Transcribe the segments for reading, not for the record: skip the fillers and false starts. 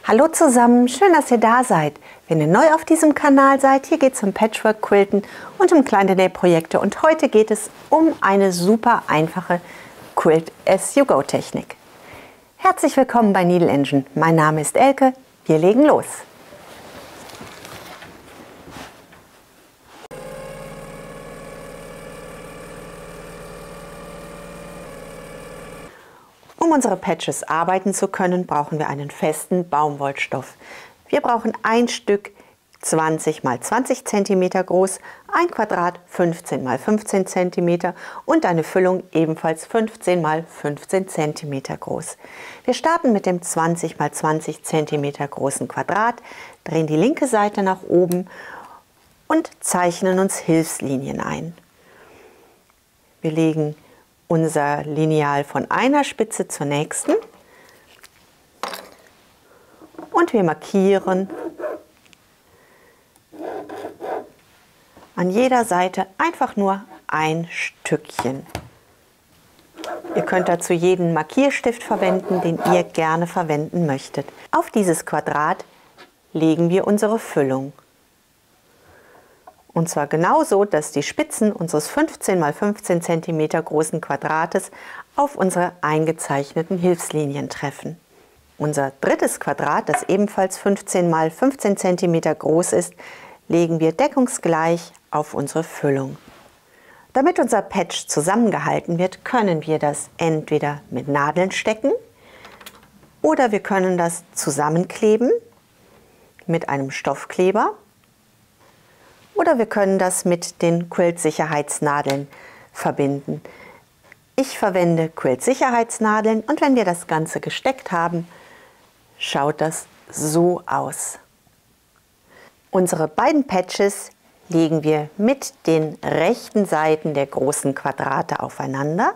Hallo zusammen, schön, dass ihr da seid. Wenn ihr neu auf diesem Kanal seid, hier geht es um Patchwork-Quilten und um kleine Nähprojekte. Und heute geht es um eine super einfache Quilt-as-you-go-Technik. Herzlich willkommen bei Needle Engine. Mein Name ist Elke. Wir legen los. Um unsere Patches arbeiten zu können, brauchen wir einen festen Baumwollstoff. Wir brauchen ein Stück 20 x 20 cm groß, ein Quadrat 15 x 15 cm und eine Füllung ebenfalls 15 x 15 cm groß. Wir starten mit dem 20 x 20 cm großen Quadrat, drehen die linke Seite nach oben und zeichnen uns Hilfslinien ein. Wir legen unser Lineal von einer Spitze zur nächsten und wir markieren an jeder Seite einfach nur ein Stückchen. Ihr könnt dazu jeden Markierstift verwenden, den ihr gerne verwenden möchtet. Auf dieses Quadrat legen wir unsere Füllung. Und zwar genauso, dass die Spitzen unseres 15 x 15 cm großen Quadrates auf unsere eingezeichneten Hilfslinien treffen. Unser drittes Quadrat, das ebenfalls 15 x 15 cm groß ist, legen wir deckungsgleich auf unsere Füllung. Damit unser Patch zusammengehalten wird, können wir das entweder mit Nadeln stecken oder wir können das zusammenkleben mit einem Stoffkleber. Oder wir können das mit den Quilt-Sicherheitsnadeln verbinden. Ich verwende Quilt-Sicherheitsnadeln und wenn wir das Ganze gesteckt haben, schaut das so aus. Unsere beiden Patches legen wir mit den rechten Seiten der großen Quadrate aufeinander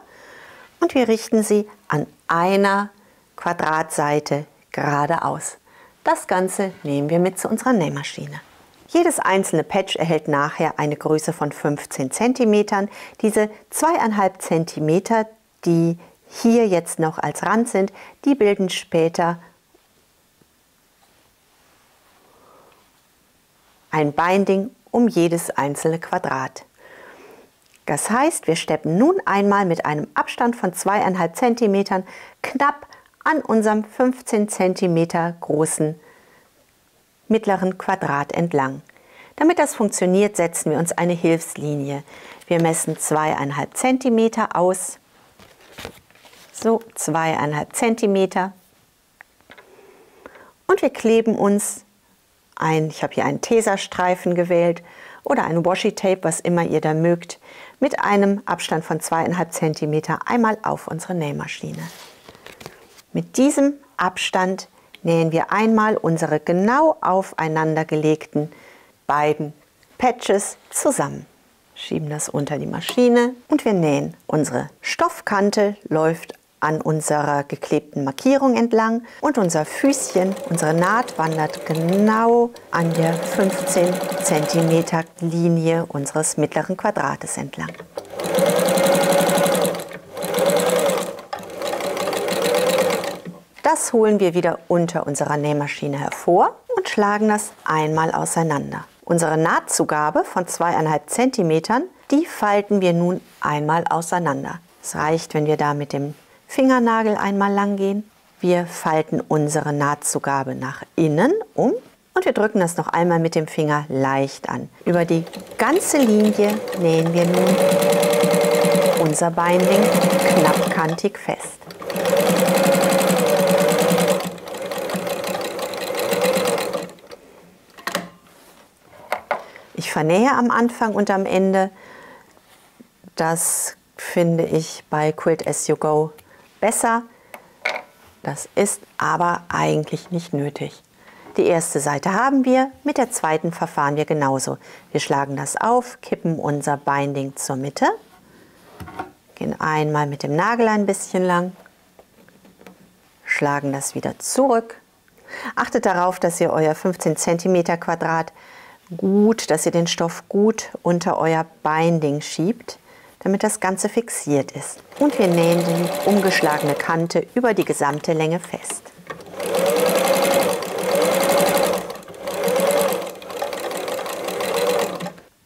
und wir richten sie an einer Quadratseite geradeaus. Das Ganze nehmen wir mit zu unserer Nähmaschine. Jedes einzelne Patch erhält nachher eine Größe von 15 cm. Diese 2,5 cm, die hier jetzt noch als Rand sind, die bilden später ein Binding um jedes einzelne Quadrat. Das heißt, wir steppen nun einmal mit einem Abstand von 2,5 cm knapp an unserem 15 cm großen mittleren Quadrat entlang. Damit das funktioniert, setzen wir uns eine Hilfslinie. Wir messen 2,5 cm aus. So, 2,5 cm. Und wir kleben uns ich habe hier einen Tesastreifen gewählt oder ein Washi-Tape, was immer ihr da mögt, mit einem Abstand von 2,5 cm einmal auf unsere Nähmaschine. Mit diesem Abstand nähen wir einmal unsere genau aufeinander gelegten beiden Patches zusammen. Schieben das unter die Maschine und wir nähen. Unsere Stoffkante läuft an unserer geklebten Markierung entlang und unser Füßchen, unsere Naht wandert genau an der 15 cm Linie unseres mittleren Quadrates entlang. Das holen wir wieder unter unserer Nähmaschine hervor und schlagen das einmal auseinander. Unsere Nahtzugabe von 2,5 cm, die falten wir nun einmal auseinander. Es reicht, wenn wir da mit dem Fingernagel einmal lang gehen. Wir falten unsere Nahtzugabe nach innen um und wir drücken das noch einmal mit dem Finger leicht an. Über die ganze Linie nähen wir nun unser Binding knappkantig fest. Ich vernähe am Anfang und am Ende. Das finde ich bei Quilt-as-you-go besser. Das ist aber eigentlich nicht nötig. Die erste Seite haben wir, mit der zweiten verfahren wir genauso. Wir schlagen das auf, kippen unser Binding zur Mitte, gehen einmal mit dem Nagel ein bisschen lang, schlagen das wieder zurück. Achtet darauf, dass ihr euer 15 cm Quadrat dass ihr den Stoff gut unter euer Binding schiebt, damit das Ganze fixiert ist. Und wir nähen die umgeschlagene Kante über die gesamte Länge fest.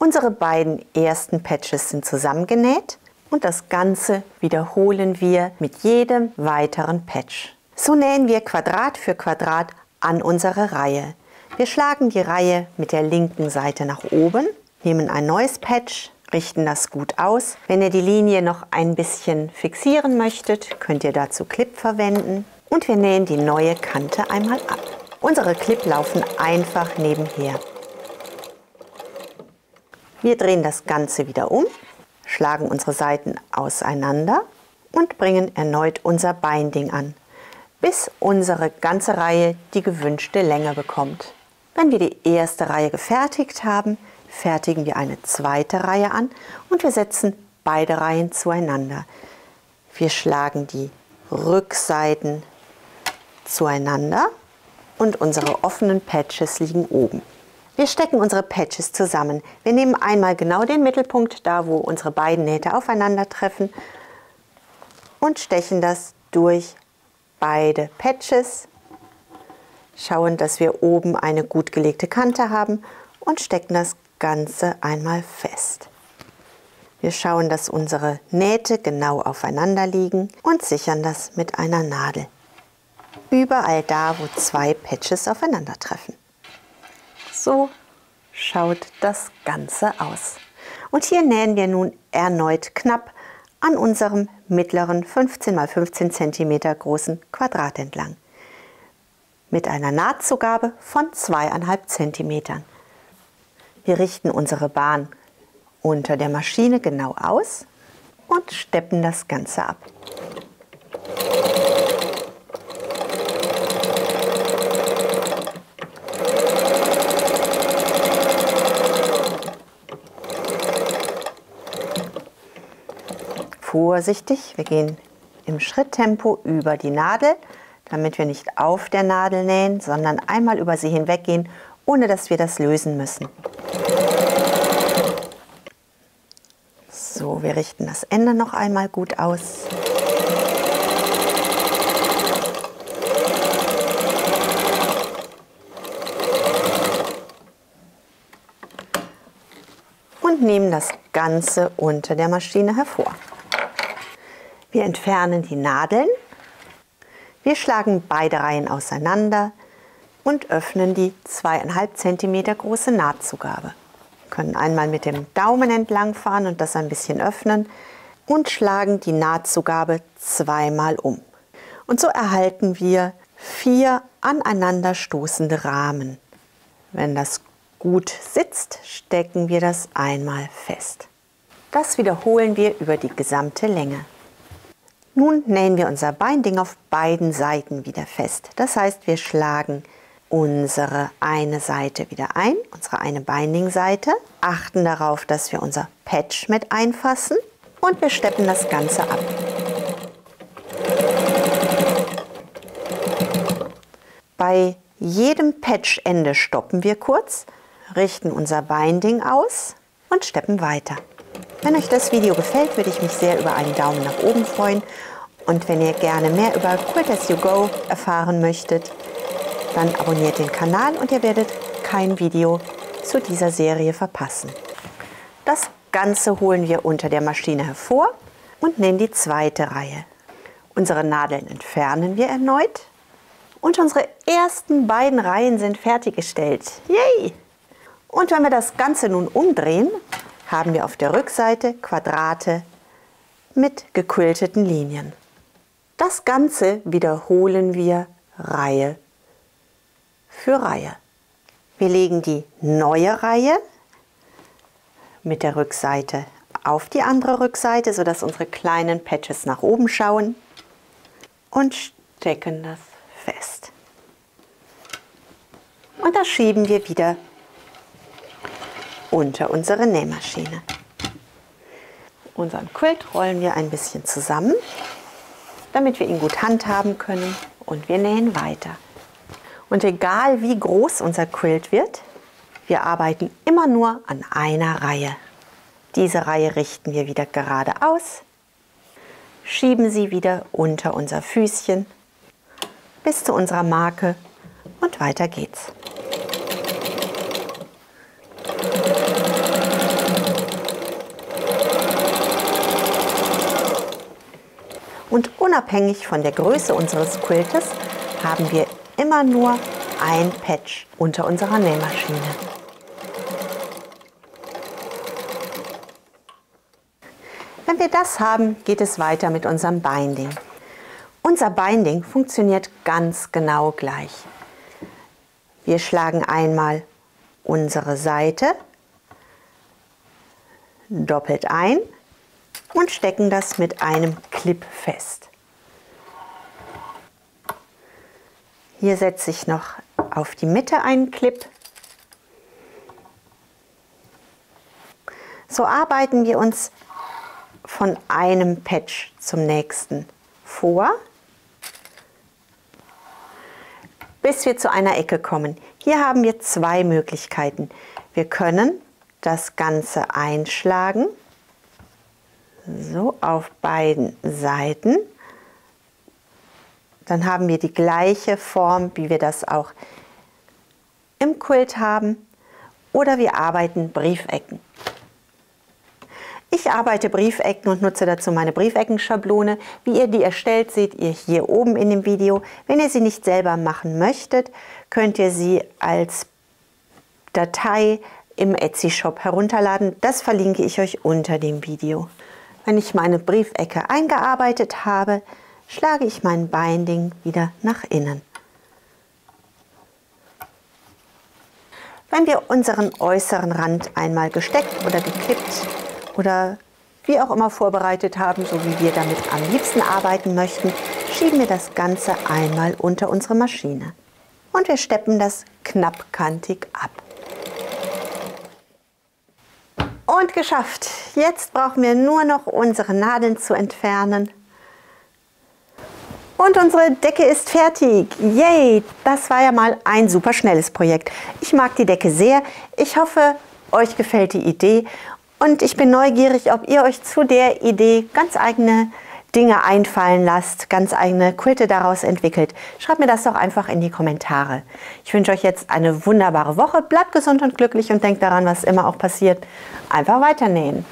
Unsere beiden ersten Patches sind zusammengenäht und das Ganze wiederholen wir mit jedem weiteren Patch. So nähen wir Quadrat für Quadrat an unsere Reihe. Wir schlagen die Reihe mit der linken Seite nach oben, nehmen ein neues Patch, richten das gut aus. Wenn ihr die Linie noch ein bisschen fixieren möchtet, könnt ihr dazu Clip verwenden. Und wir nähen die neue Kante einmal ab. Unsere Clip laufen einfach nebenher. Wir drehen das Ganze wieder um, schlagen unsere Seiten auseinander und bringen erneut unser Binding an, bis unsere ganze Reihe die gewünschte Länge bekommt. Wenn wir die erste Reihe gefertigt haben, fertigen wir eine zweite Reihe an und wir setzen beide Reihen zueinander. Wir schlagen die Rückseiten zueinander und unsere offenen Patches liegen oben. Wir stecken unsere Patches zusammen. Wir nehmen einmal genau den Mittelpunkt, da wo unsere beiden Nähte aufeinandertreffen, und stechen das durch beide Patches, schauen, dass wir oben eine gut gelegte Kante haben und stecken das Ganze einmal fest. Wir schauen, dass unsere Nähte genau aufeinander liegen und sichern das mit einer Nadel. Überall da, wo zwei Patches aufeinandertreffen. So schaut das Ganze aus. Und hier nähen wir nun erneut knapp an unserem mittleren 15 x 15 cm großen Quadrat entlang. Mit einer Nahtzugabe von 2,5 cm. Wir richten unsere Bahn unter der Maschine genau aus und steppen das Ganze ab. Vorsichtig, wir gehen im Schritttempo über die Nadel, damit wir nicht auf der Nadel nähen, sondern einmal über sie hinweggehen, ohne dass wir das lösen müssen. So, wir richten das Ende noch einmal gut aus. Und nehmen das Ganze unter der Maschine hervor. Wir entfernen die Nadeln. Wir schlagen beide Reihen auseinander und öffnen die 2,5 cm große Nahtzugabe. Wir können einmal mit dem Daumen entlang fahren und das ein bisschen öffnen und schlagen die Nahtzugabe zweimal um. Und so erhalten wir 4 aneinander stoßende Rahmen. Wenn das gut sitzt, stecken wir das einmal fest. Das wiederholen wir über die gesamte Länge. Nun nähen wir unser Binding auf beiden Seiten wieder fest. Das heißt, wir schlagen unsere eine Seite wieder ein, unsere eine Binding-Seite, achten darauf, dass wir unser Patch mit einfassen und wir steppen das Ganze ab. Bei jedem Patchende stoppen wir kurz, richten unser Binding aus und steppen weiter. Wenn euch das Video gefällt, würde ich mich sehr über einen Daumen nach oben freuen. Und wenn ihr gerne mehr über Quilt As You Go erfahren möchtet, dann abonniert den Kanal und ihr werdet kein Video zu dieser Serie verpassen. Das Ganze holen wir unter der Maschine hervor und nähen die zweite Reihe. Unsere Nadeln entfernen wir erneut und unsere ersten beiden Reihen sind fertiggestellt. Yay! Und wenn wir das Ganze nun umdrehen, haben wir auf der Rückseite Quadrate mit gequilteten Linien. Das Ganze wiederholen wir Reihe für Reihe. Wir legen die neue Reihe mit der Rückseite auf die andere Rückseite, sodass unsere kleinen Patches nach oben schauen und stecken das fest. Und das schieben wir wieder unter unsere Nähmaschine. Unseren Quilt rollen wir ein bisschen zusammen, damit wir ihn gut handhaben können, und wir nähen weiter. Und egal wie groß unser Quilt wird, wir arbeiten immer nur an einer Reihe. Diese Reihe richten wir wieder gerade aus, schieben sie wieder unter unser Füßchen bis zu unserer Marke und weiter geht's. Und unabhängig von der Größe unseres Quiltes haben wir immer nur ein Patch unter unserer Nähmaschine. Wenn wir das haben, geht es weiter mit unserem Binding. Unser Binding funktioniert ganz genau gleich. Wir schlagen einmal unsere Seite doppelt ein und stecken das mit einem Clip fest. Hier setze ich noch auf die Mitte einen Clip. So arbeiten wir uns von einem Patch zum nächsten vor, bis wir zu einer Ecke kommen. Hier haben wir zwei Möglichkeiten. Wir können das Ganze einschlagen, so auf beiden Seiten. Dann haben wir die gleiche Form, wie wir das auch im Quilt haben. Oder wir arbeiten Briefecken. Ich arbeite Briefecken und nutze dazu meine Briefeckenschablone. Wie ihr die erstellt, seht ihr hier oben in dem Video. Wenn ihr sie nicht selber machen möchtet, könnt ihr sie als Datei im Etsy-Shop herunterladen. Das verlinke ich euch unter dem Video. Wenn ich meine Briefecke eingearbeitet habe, schlage ich mein Binding wieder nach innen. Wenn wir unseren äußeren Rand einmal gesteckt oder geklippt oder wie auch immer vorbereitet haben, so wie wir damit am liebsten arbeiten möchten, schieben wir das Ganze einmal unter unsere Maschine. Und wir steppen das knappkantig ab. Und geschafft! Jetzt brauchen wir nur noch unsere Nadeln zu entfernen. Und unsere Decke ist fertig. Yay! Das war ja mal ein super schnelles Projekt. Ich mag die Decke sehr. Ich hoffe, euch gefällt die Idee. Und ich bin neugierig, ob ihr euch zu der Idee ganz eigene Dinge einfallen lasst, ganz eigene Quilte daraus entwickelt. Schreibt mir das doch einfach in die Kommentare. Ich wünsche euch jetzt eine wunderbare Woche. Bleibt gesund und glücklich und denkt daran, was immer auch passiert. Einfach weiter nähen.